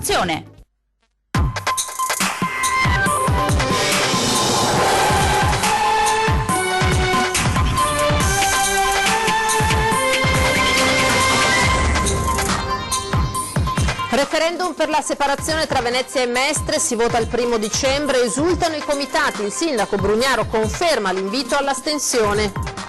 informazione. Referendum per la separazione tra Venezia e Mestre, si vota il 1° dicembre, esultano i comitati, il sindaco Brugnaro conferma l'invito all'astensione.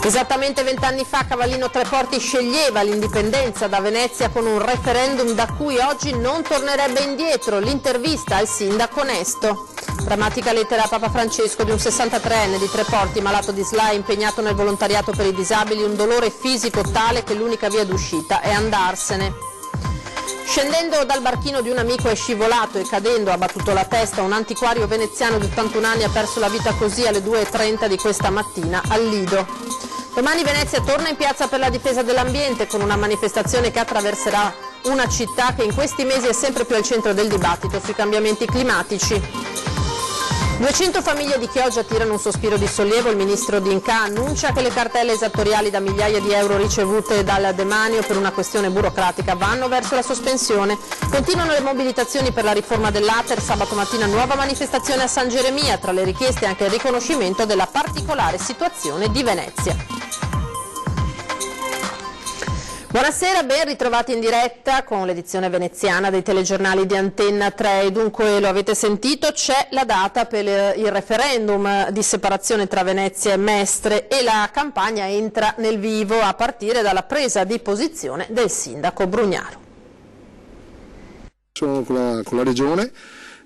Esattamente 20 anni fa Cavallino Treporti sceglieva l'indipendenza da Venezia con un referendum da cui oggi non tornerebbe indietro, l'intervista al sindaco onesto. Drammatica lettera a Papa Francesco di un 63enne di Treporti, malato di SLA, impegnato nel volontariato per i disabili, un dolore fisico tale che l'unica via d'uscita è andarsene. Scendendo dal barchino di un amico è scivolato e cadendo ha battuto la testa. Un antiquario veneziano di 81 anni ha perso la vita così alle 2:30 di questa mattina al Lido. Domani Venezia torna in piazza per la difesa dell'ambiente con una manifestazione che attraverserà una città che in questi mesi è sempre più al centro del dibattito sui cambiamenti climatici. 200 famiglie di Chioggia tirano un sospiro di sollievo. Il ministro D'Incà annuncia che le cartelle esattoriali da migliaia di euro ricevute dal demanio per una questione burocratica vanno verso la sospensione. Continuano le mobilitazioni per la riforma dell'Ater. Sabato mattina nuova manifestazione a San Geremia, tra le richieste anche il riconoscimento della particolare situazione di Venezia. Buonasera, ben ritrovati in diretta con l'edizione veneziana dei telegiornali di Antenna 3 e dunque lo avete sentito, c'è la data per il referendum di separazione tra Venezia e Mestre e la campagna entra nel vivo a partire dalla presa di posizione del sindaco Brugnaro. Sono con la regione,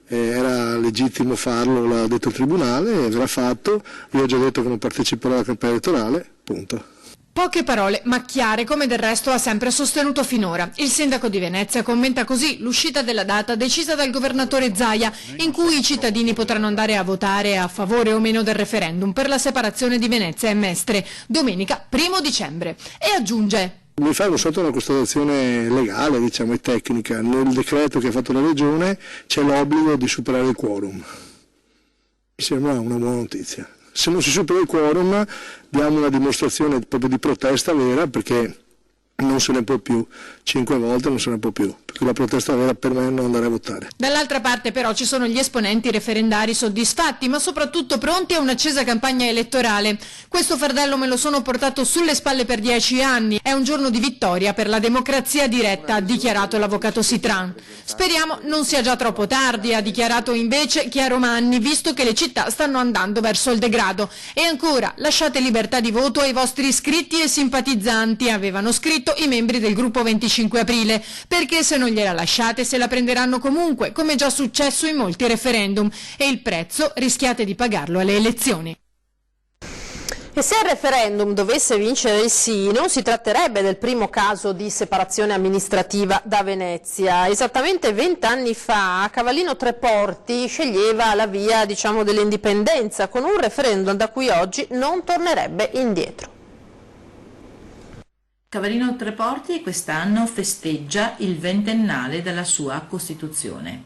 era legittimo farlo, l'ha detto il tribunale, verrà fatto, io ho già detto che non parteciperò alla campagna elettorale, punto. Poche parole, ma chiare, come del resto ha sempre sostenuto finora. Il sindaco di Venezia commenta così l'uscita della data decisa dal governatore Zaia, in cui i cittadini potranno andare a votare a favore o meno del referendum per la separazione di Venezia e Mestre, domenica 1° dicembre. E aggiunge: Mi fanno sotto una constatazione legale, diciamo, e tecnica. Nel decreto che ha fatto la regione c'è l'obbligo di superare il quorum. Mi sembra una buona notizia. Se non si supera il quorum diamo una dimostrazione proprio di protesta vera, perché non se ne può più, 5 volte non se ne può più, perché la protesta vera per me è non andare a votare. Dall'altra parte però ci sono gli esponenti referendari soddisfatti, ma soprattutto pronti a un'accesa campagna elettorale. Questo fardello me lo sono portato sulle spalle per 10 anni, è un giorno di vittoria per la democrazia diretta, ha dichiarato l'avvocato Sitran. Speriamo non sia già troppo tardi, ha dichiarato invece Chiaro Manni, visto che le città stanno andando verso il degrado. E ancora, lasciate libertà di voto ai vostri iscritti e simpatizzanti, avevano scritto i membri del gruppo 25 aprile, perché se non gliela lasciate se la prenderanno comunque, come già successo in molti referendum, e il prezzo rischiate di pagarlo alle elezioni. E se il referendum dovesse vincere il sì, non si tratterebbe del primo caso di separazione amministrativa da Venezia. Esattamente 20 anni fa Cavallino Treporti sceglieva la via, diciamo, dell'indipendenza con un referendum da cui oggi non tornerebbe indietro. Cavallino Treporti quest'anno festeggia il 20ennale della sua Costituzione.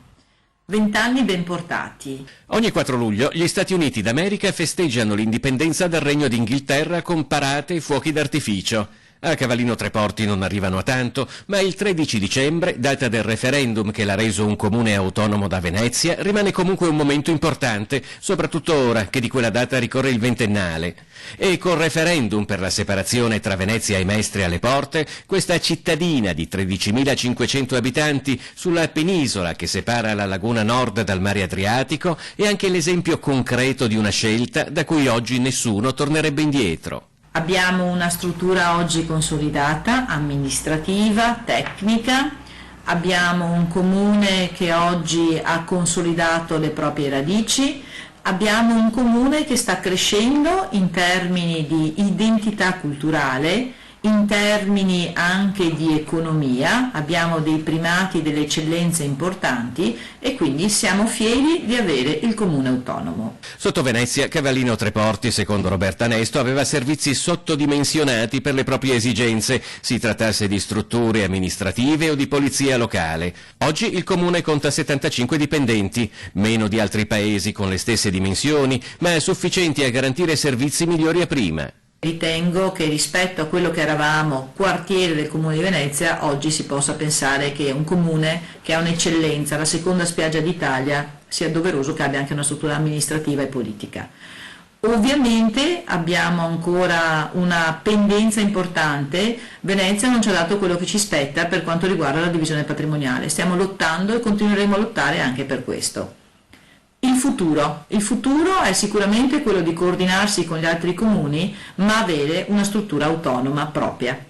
20 anni ben portati. Ogni 4 luglio gli Stati Uniti d'America festeggiano l'indipendenza dal Regno d'Inghilterra con parate e fuochi d'artificio. A Cavallino Treporti non arrivano a tanto, ma il 13 dicembre, data del referendum che l'ha reso un comune autonomo da Venezia, rimane comunque un momento importante, soprattutto ora che di quella data ricorre il 20ennale. E col referendum per la separazione tra Venezia e Mestre alle porte, questa cittadina di 13.500 abitanti sulla penisola che separa la laguna nord dal mare Adriatico è anche l'esempio concreto di una scelta da cui oggi nessuno tornerebbe indietro. Abbiamo una struttura oggi consolidata, amministrativa, tecnica, abbiamo un comune che oggi ha consolidato le proprie radici, abbiamo un comune che sta crescendo in termini di identità culturale, in termini anche di economia, abbiamo dei primati, delle eccellenze importanti e quindi siamo fieri di avere il comune autonomo. Sotto Venezia, Cavallino Treporti, secondo Roberta Nesto, aveva servizi sottodimensionati per le proprie esigenze, si trattasse di strutture amministrative o di polizia locale. Oggi il comune conta 75 dipendenti, meno di altri paesi con le stesse dimensioni, ma sufficienti a garantire servizi migliori a prima. Ritengo che rispetto a quello che eravamo quartiere del Comune di Venezia, oggi si possa pensare che un comune che ha un'eccellenza, la seconda spiaggia d'Italia, sia doveroso che abbia anche una struttura amministrativa e politica. Ovviamente abbiamo ancora una pendenza importante, Venezia non ci ha dato quello che ci spetta per quanto riguarda la divisione patrimoniale, stiamo lottando e continueremo a lottare anche per questo. Il futuro è sicuramente quello di coordinarsi con gli altri comuni, ma avere una struttura autonoma propria.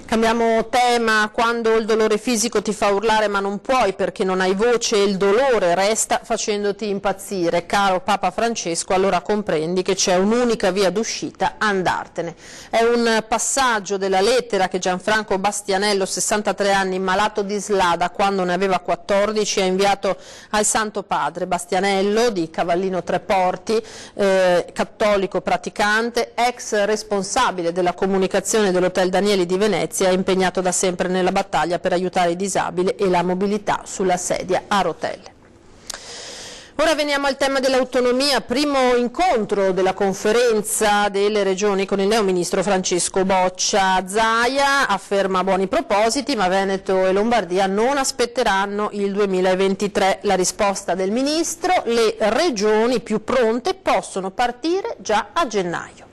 Cambiamo tema. Quando il dolore fisico ti fa urlare ma non puoi perché non hai voce e il dolore resta facendoti impazzire, caro Papa Francesco, allora comprendi che c'è un'unica via d'uscita: andartene. È un passaggio della lettera che Gianfranco Bastianello, 63 anni, malato di SLA da quando ne aveva 14, ha inviato al Santo Padre. Bastianello, di Cavallino Treporti, cattolico praticante, ex responsabile della comunicazione dell'Hotel Danieli di Venezia, è impegnato da sempre nella battaglia per aiutare i disabili e la mobilità sulla sedia a rotelle. Ora veniamo al tema dell'autonomia, primo incontro della conferenza delle regioni con il neoministro Francesco Boccia. Zaia afferma buoni propositi, ma Veneto e Lombardia non aspetteranno il 2023. La risposta del ministro: le regioni più pronte possono partire già a gennaio.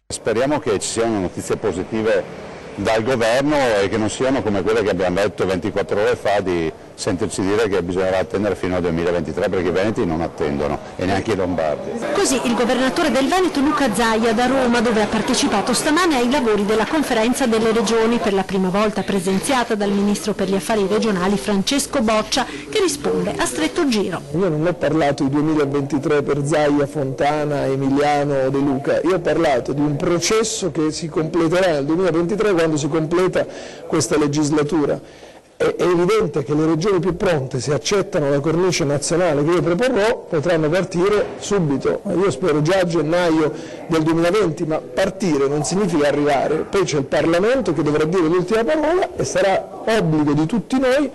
Speriamo che ci siano notizie positive dal governo e che non siano come quelle che abbiamo detto 24 ore fa, di sentirci dire che bisognerà attendere fino al 2023, perché i veneti non attendono e neanche i lombardi. Così il governatore del Veneto Luca Zaia da Roma, dove ha partecipato stamane ai lavori della conferenza delle regioni, per la prima volta presenziata dal ministro per gli affari regionali Francesco Boccia, che risponde a stretto giro. Io non ho parlato di 2023 per Zaia, Fontana, Emiliano o De Luca, io ho parlato di un processo che si completerà nel 2023, quando si completa questa legislatura. È evidente che le regioni più pronte, se accettano la cornice nazionale che io proporrò, potranno partire subito. Io spero già a gennaio del 2020, ma partire non significa arrivare. Poi c'è il Parlamento che dovrà dire l'ultima parola e sarà obbligo di tutti noi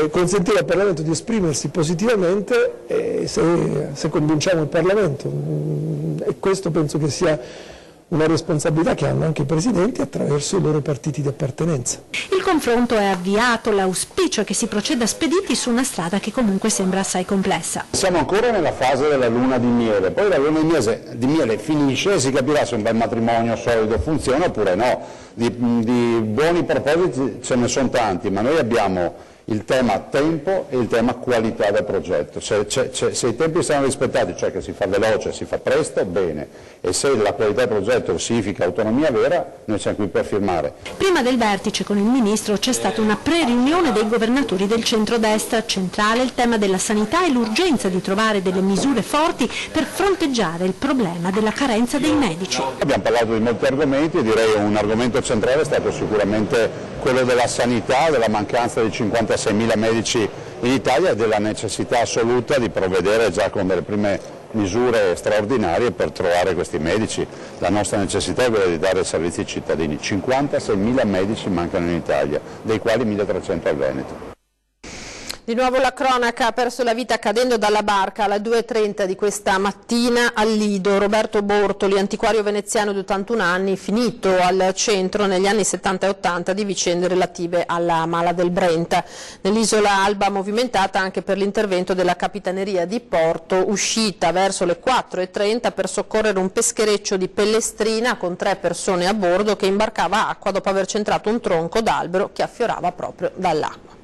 consentire al Parlamento di esprimersi positivamente se convinciamo il Parlamento. E questo penso che sia una responsabilità che hanno anche i presidenti attraverso i loro partiti di appartenenza. Il confronto è avviato, l'auspicio è che si proceda spediti su una strada che comunque sembra assai complessa. Siamo ancora nella fase della luna di miele, poi la luna di miele finisce e si capirà se un bel matrimonio solido funziona oppure no. Di buoni propositi ce ne sono tanti, ma noi abbiamo il tema tempo e il tema qualità del progetto. Se i tempi saranno rispettati, cioè che si fa veloce, si fa presto, bene, e se la qualità del progetto significa autonomia vera, noi siamo qui per firmare. Prima del vertice con il ministro c'è stata una pre-riunione dei governatori del centrodestra. Centrale il tema della sanità e l'urgenza di trovare delle misure forti per fronteggiare il problema della carenza dei medici. Abbiamo parlato di molti argomenti e direi un argomento centrale è stato sicuramente quello della sanità, della mancanza di 56.000 medici in Italia e della necessità assoluta di provvedere già con delle prime misure straordinarie per trovare questi medici. La nostra necessità è quella di dare servizi ai cittadini. 56.000 medici mancano in Italia, dei quali 1.300 al Veneto. Di nuovo la cronaca: ha perso la vita cadendo dalla barca alle 2:30 di questa mattina al Lido Roberto Bortoli, antiquario veneziano di 81 anni, finito al centro negli anni 70 e 80 di vicende relative alla Mala del Brenta. Nell'isola Alba movimentata anche per l'intervento della Capitaneria di Porto, uscita verso le 4:30 per soccorrere un peschereccio di Pellestrina con 3 persone a bordo che imbarcava acqua dopo aver centrato un tronco d'albero che affiorava proprio dall'acqua.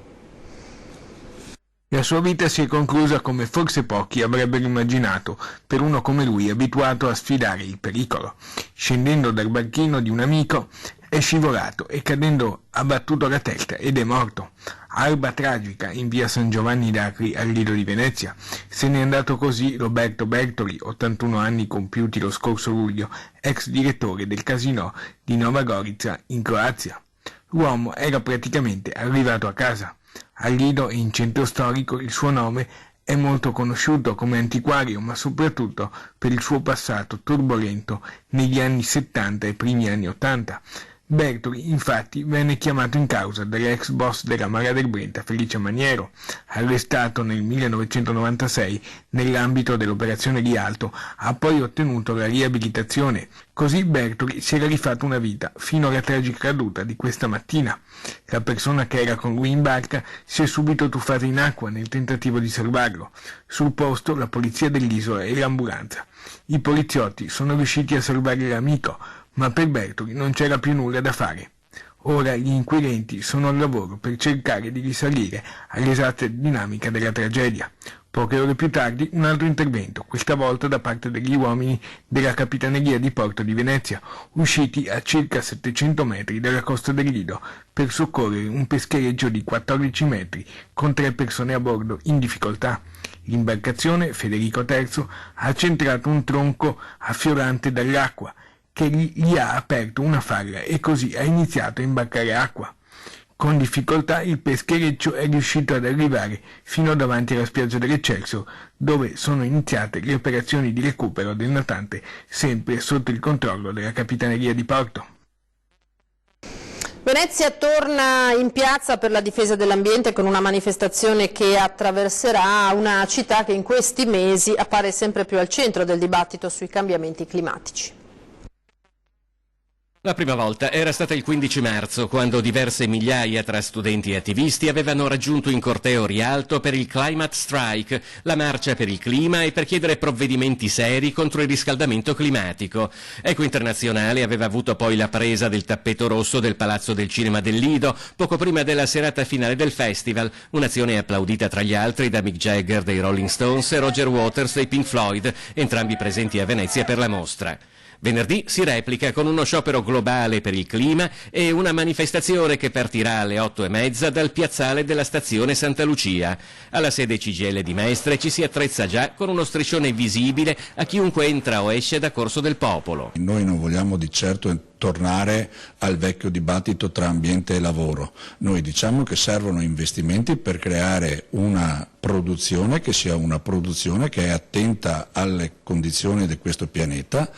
La sua vita si è conclusa come forse pochi avrebbero immaginato, per uno come lui abituato a sfidare il pericolo. Scendendo dal barchino di un amico è scivolato e cadendo ha battuto la testa ed è morto. Alba tragica in via San Giovanni d'Acri al Lido di Venezia. Se n'è andato così Roberto Bertoli, 81 anni compiuti lo scorso luglio, ex direttore del Casinò di Nova Gorica in Croazia. L'uomo era praticamente arrivato a casa. Al Lido e in centro storico il suo nome è molto conosciuto come antiquario, ma soprattutto per il suo passato turbolento negli anni 70 e primi anni 80. Bertoli, infatti, venne chiamato in causa dall'ex boss della Mara del Brenta, Felice Maniero, arrestato nel 1996 nell'ambito dell'operazione Rialto, ha poi ottenuto la riabilitazione. Così Bertoli si era rifatto una vita, fino alla tragica caduta di questa mattina. La persona che era con lui in barca si è subito tuffata in acqua nel tentativo di salvarlo. Sul posto la polizia dell'isola e l'ambulanza. I poliziotti sono riusciti a salvare l'amico, ma per Bertoli non c'era più nulla da fare. Ora gli inquirenti sono al lavoro per cercare di risalire all'esatta dinamica della tragedia. Poche ore più tardi un altro intervento, questa volta da parte degli uomini della Capitaneria di Porto di Venezia, usciti a circa 700 metri dalla costa del Lido per soccorrere un peschereccio di 14 metri con 3 persone a bordo in difficoltà. L'imbarcazione, Federico III, ha centrato un tronco affiorante dall'acqua che gli ha aperto una falla e così ha iniziato a imbarcare acqua. Con difficoltà il peschereccio è riuscito ad arrivare fino davanti alla spiaggia dell'Eccelsior, dove sono iniziate le operazioni di recupero del natante, sempre sotto il controllo della Capitaneria di Porto. Venezia torna in piazza per la difesa dell'ambiente con una manifestazione che attraverserà una città che in questi mesi appare sempre più al centro del dibattito sui cambiamenti climatici. La prima volta era stata il 15 marzo, quando diverse migliaia tra studenti e attivisti avevano raggiunto in corteo Rialto per il Climate Strike, la marcia per il clima e per chiedere provvedimenti seri contro il riscaldamento climatico. Eco Internazionale aveva avuto poi la presa del tappeto rosso del Palazzo del Cinema del Lido, poco prima della serata finale del festival, un'azione applaudita tra gli altri da Mick Jagger dei Rolling Stones e Roger Waters dei Pink Floyd, entrambi presenti a Venezia per la mostra. Venerdì si replica con uno sciopero globale per il clima e una manifestazione che partirà alle 8:30 dal piazzale della stazione Santa Lucia. Alla sede CGIL di Mestre ci si attrezza già con uno striscione visibile a chiunque entra o esce da Corso del Popolo. Noi non vogliamo di certo tornare al vecchio dibattito tra ambiente e lavoro. Noi diciamo che servono investimenti per creare una produzione che sia una produzione che è attenta alle condizioni di questo pianeta,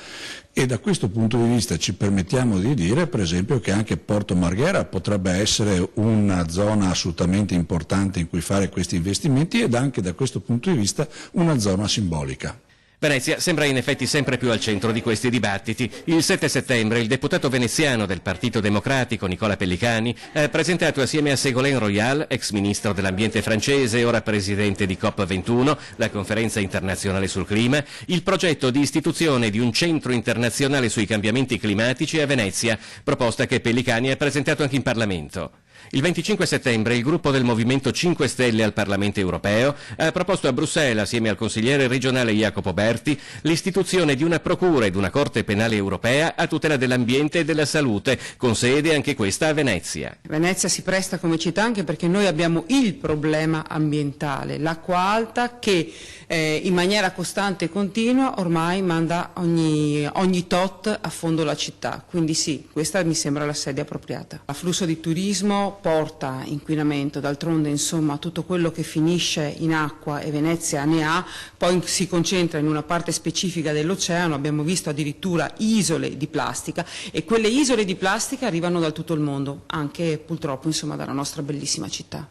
e da questo punto di vista ci permettiamo di dire per esempio che anche Porto Marghera potrebbe essere una zona assolutamente importante in cui fare questi investimenti, ed anche da questo punto di vista una zona simbolica. Venezia sembra in effetti sempre più al centro di questi dibattiti. Il 7 settembre il deputato veneziano del Partito Democratico Nicola Pellicani ha presentato assieme a Ségolène Royal, ex ministro dell'ambiente francese e ora presidente di COP21, la conferenza internazionale sul clima, il progetto di istituzione di un centro internazionale sui cambiamenti climatici a Venezia, proposta che Pellicani ha presentato anche in Parlamento. Il 25 settembre il gruppo del Movimento 5 Stelle al Parlamento europeo ha proposto a Bruxelles, assieme al consigliere regionale Jacopo Berti, l'istituzione di una procura ed una corte penale europea a tutela dell'ambiente e della salute, con sede anche questa a Venezia. Venezia si presta come città anche perché noi abbiamo il problema ambientale, l'acqua alta che in maniera costante e continua ormai manda ogni tot a fondo la città, quindi sì, questa mi sembra la sede appropriata. L'afflusso di turismo porta inquinamento, d'altronde insomma tutto quello che finisce in acqua, e Venezia ne ha, poi si concentra in una parte specifica dell'oceano. Abbiamo visto addirittura isole di plastica, e quelle isole di plastica arrivano da tutto il mondo, anche purtroppo insomma dalla nostra bellissima città.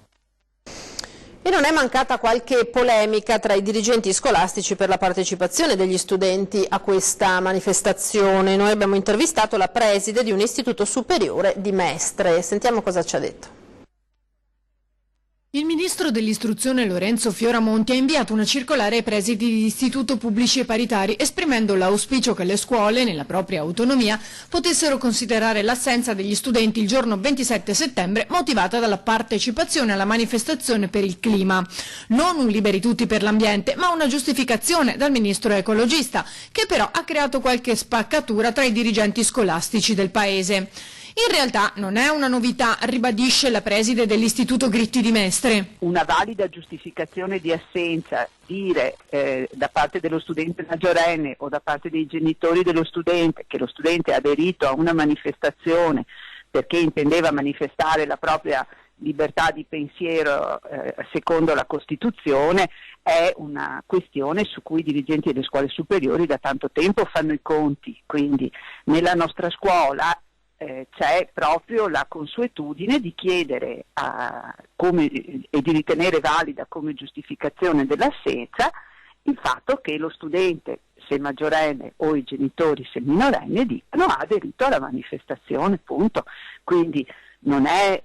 E non è mancata qualche polemica tra i dirigenti scolastici per la partecipazione degli studenti a questa manifestazione. Noi abbiamo intervistato la preside di un istituto superiore di Mestre. Sentiamo cosa ci ha detto. Il ministro dell'istruzione Lorenzo Fioramonti ha inviato una circolare ai presidi di istituto pubblici e paritari, esprimendo l'auspicio che le scuole, nella propria autonomia, potessero considerare l'assenza degli studenti il giorno 27 settembre motivata dalla partecipazione alla manifestazione per il clima. Non un liberi tutti per l'ambiente, ma una giustificazione dal ministro ecologista, che però ha creato qualche spaccatura tra i dirigenti scolastici del paese. In realtà non è una novità, ribadisce la preside dell'Istituto Gritti di Mestre. Una valida giustificazione di assenza, dire da parte dello studente maggiorenne o da parte dei genitori dello studente che lo studente ha aderito a una manifestazione perché intendeva manifestare la propria libertà di pensiero secondo la Costituzione, è una questione su cui i dirigenti delle scuole superiori da tanto tempo fanno i conti. Quindi nella nostra scuola c'è proprio la consuetudine di chiedere e di ritenere valida come giustificazione dell'assenza il fatto che lo studente, se maggiorenne, o i genitori, se minorenne, dicano ha aderito alla manifestazione, punto. Quindi non è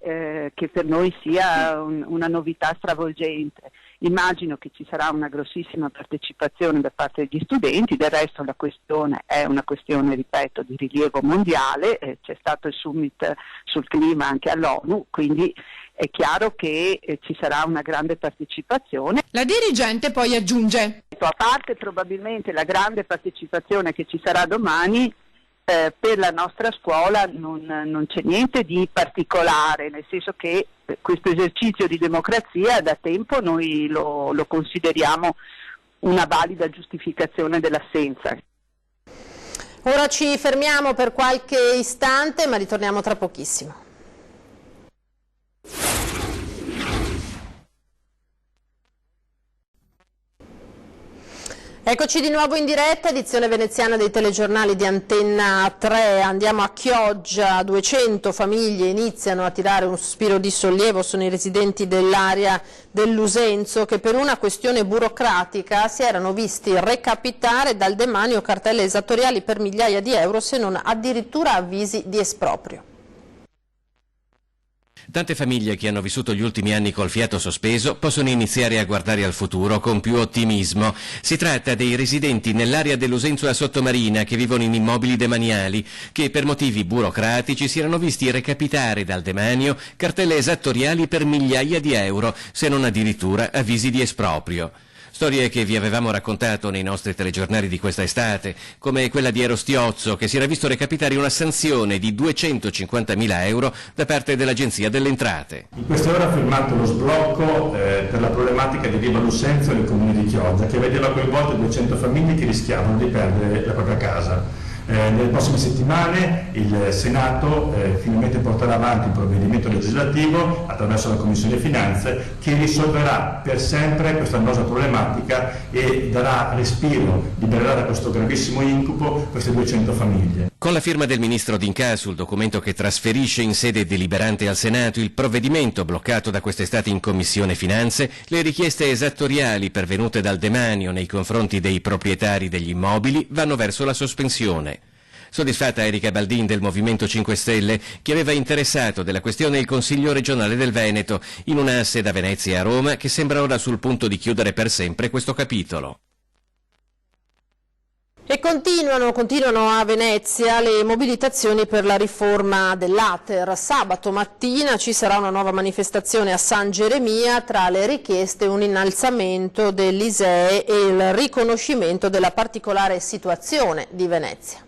che per noi sia una novità stravolgente. Immagino che ci sarà una grossissima partecipazione da parte degli studenti, del resto la questione è una questione, ripeto, di rilievo mondiale, c'è stato il summit sul clima anche all'ONU, quindi è chiaro che ci sarà una grande partecipazione. La dirigente poi aggiunge: a parte probabilmente la grande partecipazione che ci sarà domani, per la nostra scuola non c'è niente di particolare, nel senso che questo esercizio di democrazia da tempo noi lo consideriamo una valida giustificazione dell'assenza. Ora ci fermiamo per qualche istante, ma ritorniamo tra pochissimo. Eccoci di nuovo in diretta, edizione veneziana dei telegiornali di Antenna 3. Andiamo a Chioggia, 200 famiglie iniziano a tirare un sospiro di sollievo, sono i residenti dell'area dell'Usenzo che per una questione burocratica si erano visti recapitare dal demanio cartelle esattoriali per migliaia di euro, se non addirittura avvisi di esproprio. Tante famiglie che hanno vissuto gli ultimi anni col fiato sospeso possono iniziare a guardare al futuro con più ottimismo. Si tratta dei residenti nell'area dell'Usenzo a Sottomarina che vivono in immobili demaniali, che per motivi burocratici si erano visti recapitare dal demanio cartelle esattoriali per migliaia di euro, se non addirittura avvisi di esproprio. Storie che vi avevamo raccontato nei nostri telegiornali di questa estate, come quella di Erostiozzo, che si era visto recapitare una sanzione di 250.000 euro da parte dell'Agenzia delle Entrate. In queste ore ha firmato lo sblocco per la problematica di Riva Lusenzo nel comune di Chioggia, che vedeva coinvolte 200 famiglie che rischiavano di perdere la propria casa. Nelle prossime settimane il Senato finalmente porterà avanti un provvedimento legislativo attraverso la Commissione Finanze che risolverà per sempre questa annosa problematica e darà respiro, libererà da questo gravissimo incubo queste 200 famiglie. Con la firma del ministro D'Incà sul documento che trasferisce in sede deliberante al Senato il provvedimento bloccato da quest'estate in Commissione Finanze, le richieste esattoriali pervenute dal demanio nei confronti dei proprietari degli immobili vanno verso la sospensione. Soddisfatta Erika Baldin del Movimento 5 Stelle, che aveva interessato della questione il Consiglio regionale del Veneto, in un asse da Venezia a Roma che sembra ora sul punto di chiudere per sempre questo capitolo. E continuano a Venezia le mobilitazioni per la riforma dell'Ater. Sabato mattina ci sarà una nuova manifestazione a San Geremia, tra le richieste un innalzamento dell'ISEE e il riconoscimento della particolare situazione di Venezia.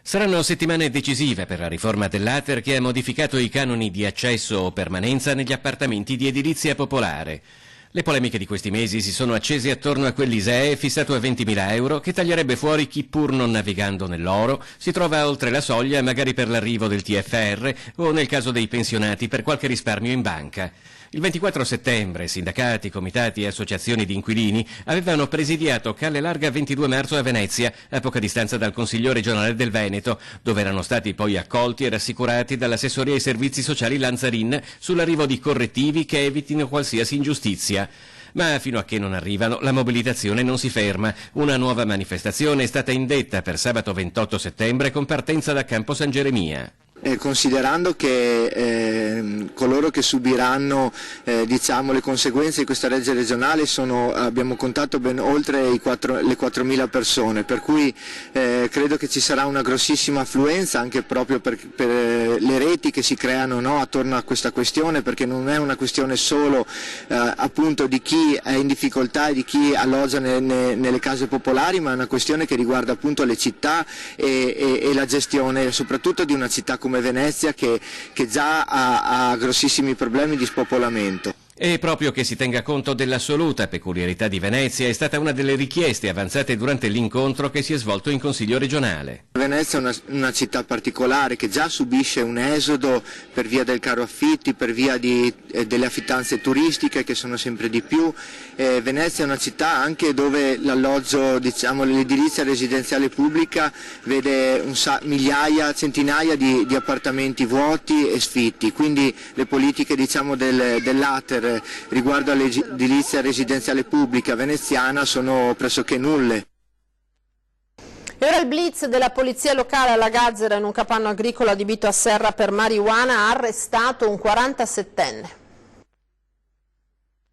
Saranno settimane decisive per la riforma dell'Ater che ha modificato i canoni di accesso o permanenza negli appartamenti di edilizia popolare. Le polemiche di questi mesi si sono accese attorno a quell'ISEE fissato a 20.000 euro che taglierebbe fuori chi pur non navigando nell'oro si trova oltre la soglia magari per l'arrivo del TFR o nel caso dei pensionati per qualche risparmio in banca. Il 24 settembre sindacati, comitati e associazioni di inquilini avevano presidiato Calle Larga 22 marzo a Venezia, a poca distanza dal Consiglio regionale del Veneto, dove erano stati poi accolti e rassicurati dall'assessoria ai servizi sociali Lanzarin sull'arrivo di correttivi che evitino qualsiasi ingiustizia. Ma fino a che non arrivano, la mobilitazione non si ferma. Una nuova manifestazione è stata indetta per sabato 28 settembre con partenza da Campo San Geremia. Considerando che coloro che subiranno le conseguenze di questa legge regionale abbiamo contato ben oltre le 4.000 persone, per cui credo che ci sarà una grossissima affluenza anche proprio per le reti che si creano attorno a questa questione, perché non è una questione solo appunto di chi è in difficoltà e di chi alloggia nelle case popolari, ma è una questione che riguarda appunto le città e la gestione soprattutto di una città come Venezia che già ha grossissimi problemi di spopolamento. E proprio che si tenga conto dell'assoluta peculiarità di Venezia è stata una delle richieste avanzate durante l'incontro che si è svolto in Consiglio regionale. Venezia è una città particolare che già subisce un esodo per via del caro affitti, per via delle affittanze turistiche che sono sempre di più. Venezia è una città anche dove l'alloggio, l'edilizia residenziale pubblica vede migliaia, centinaia di appartamenti vuoti e sfitti, quindi le politiche dell'ATER riguardo all'edilizia residenziale pubblica veneziana sono pressoché nulle. E ora il blitz della polizia locale alla Gazzera in un capanno agricolo adibito a serra per marijuana ha arrestato un 47enne.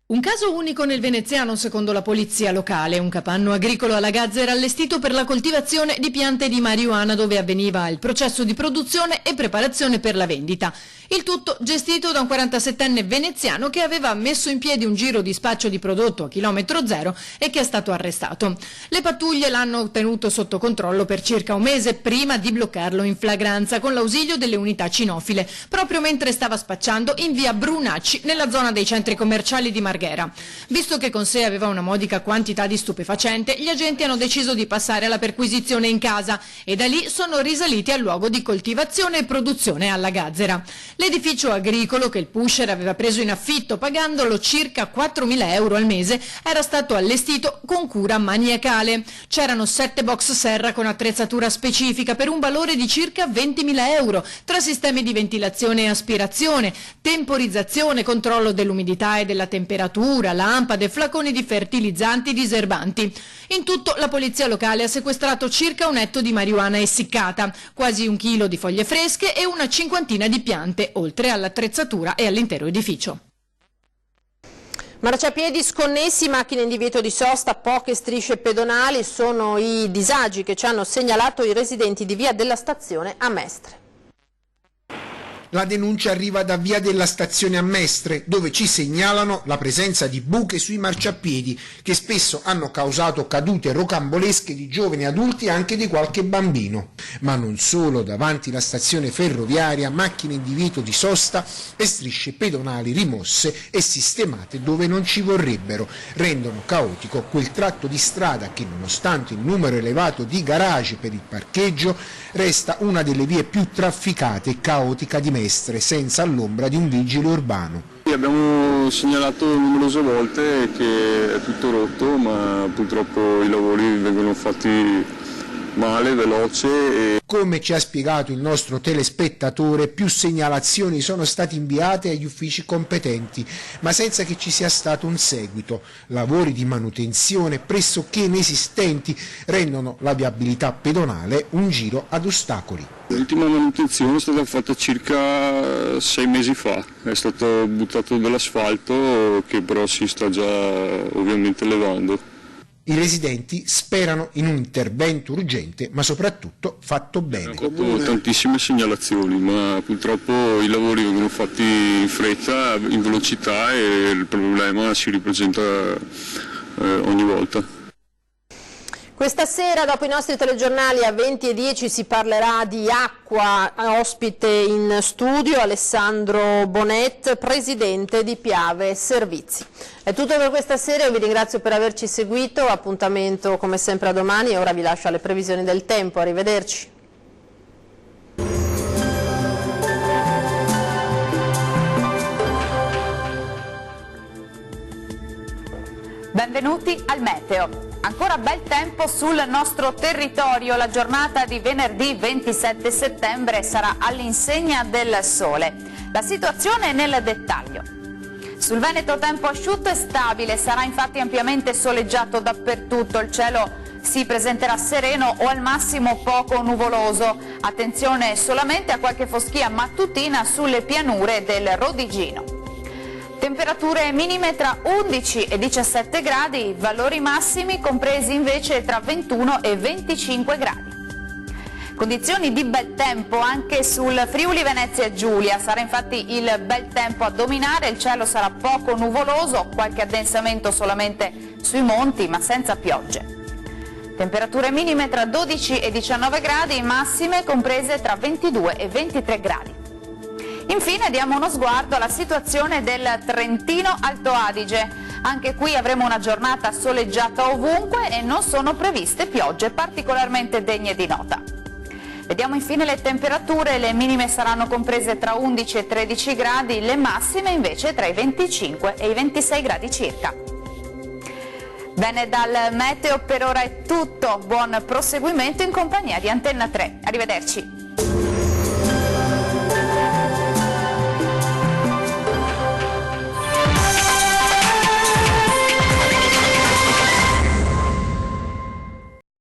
Un caso unico nel veneziano secondo la polizia locale, un capanno agricolo alla Gazzera allestito per la coltivazione di piante di marijuana dove avveniva il processo di produzione e preparazione per la vendita. Il tutto gestito da un 47enne veneziano che aveva messo in piedi un giro di spaccio di prodotto a chilometro zero e che è stato arrestato. Le pattuglie l'hanno tenuto sotto controllo per circa un mese prima di bloccarlo in flagranza con l'ausilio delle unità cinofile, proprio mentre stava spacciando in via Brunacci nella zona dei centri commerciali di Marghera. Visto che con sé aveva una modica quantità di stupefacente, gli agenti hanno deciso di passare alla perquisizione in casa e da lì sono risaliti al luogo di coltivazione e produzione alla Gazzera. L'edificio agricolo che il pusher aveva preso in affitto pagandolo circa 4.000 euro al mese era stato allestito con cura maniacale. C'erano 7 box serra con attrezzatura specifica per un valore di circa 20.000 euro tra sistemi di ventilazione e aspirazione, temporizzazione, controllo dell'umidità e della temperatura, lampade, flaconi di fertilizzanti diserbanti. In tutto la polizia locale ha sequestrato circa un etto di marijuana essiccata, quasi 1 chilo di foglie fresche e una 50 di piante, oltre all'attrezzatura e all'intero edificio. Marciapiedi sconnessi, macchine in divieto di sosta, poche strisce pedonali sono i disagi che ci hanno segnalato i residenti di Via della Stazione a Mestre. La denuncia arriva da Via della Stazione a Mestre, dove ci segnalano la presenza di buche sui marciapiedi che spesso hanno causato cadute rocambolesche di giovani adulti e anche di qualche bambino. Ma non solo, davanti alla stazione ferroviaria, macchine in divieto di sosta e strisce pedonali rimosse e sistemate dove non ci vorrebbero, rendono caotico quel tratto di strada che, nonostante il numero elevato di garage per il parcheggio, resta una delle vie più trafficate e caotica di Mestre, senza l'ombra di un vigile urbano. Abbiamo segnalato numerose volte che è tutto rotto, ma purtroppo i lavori vengono fatti male, veloce. Come ci ha spiegato il nostro telespettatore, più segnalazioni sono state inviate agli uffici competenti, ma senza che ci sia stato un seguito. Lavori di manutenzione pressoché inesistenti rendono la viabilità pedonale un giro ad ostacoli. L'ultima manutenzione è stata fatta circa 6 mesi fa, è stato buttato dell'asfalto che però si sta già ovviamente levando. I residenti sperano in un intervento urgente, ma soprattutto fatto bene. Abbiamo fatto tantissime segnalazioni, ma purtroppo i lavori vengono fatti in fretta, in velocità e il problema si ripresenta ogni volta. Questa sera, dopo i nostri telegiornali a 20:10, si parlerà di acqua. Ospite in studio Alessandro Bonet, presidente di Piave Servizi. È tutto per questa sera, io vi ringrazio per averci seguito, appuntamento come sempre a domani e ora vi lascio alle previsioni del tempo, arrivederci. Benvenuti al Meteo. Ancora bel tempo sul nostro territorio, la giornata di venerdì 27 settembre sarà all'insegna del sole. La situazione nel dettaglio. Sul Veneto tempo asciutto e stabile, sarà infatti ampiamente soleggiato dappertutto, il cielo si presenterà sereno o al massimo poco nuvoloso. Attenzione solamente a qualche foschia mattutina sulle pianure del Rodigino. Temperature minime tra 11 e 17 gradi, valori massimi compresi invece tra 21 e 25 gradi. Condizioni di bel tempo anche sul Friuli Venezia Giulia, sarà infatti il bel tempo a dominare, il cielo sarà poco nuvoloso, qualche addensamento solamente sui monti ma senza piogge. Temperature minime tra 12 e 19 gradi, massime comprese tra 22 e 23 gradi. Infine diamo uno sguardo alla situazione del Trentino Alto Adige. Anche qui avremo una giornata soleggiata ovunque e non sono previste piogge particolarmente degne di nota. Vediamo infine le temperature, le minime saranno comprese tra 11 e 13 gradi, le massime invece tra i 25 e i 26 gradi circa. Bene, dal meteo per ora è tutto, buon proseguimento in compagnia di Antenna 3. Arrivederci.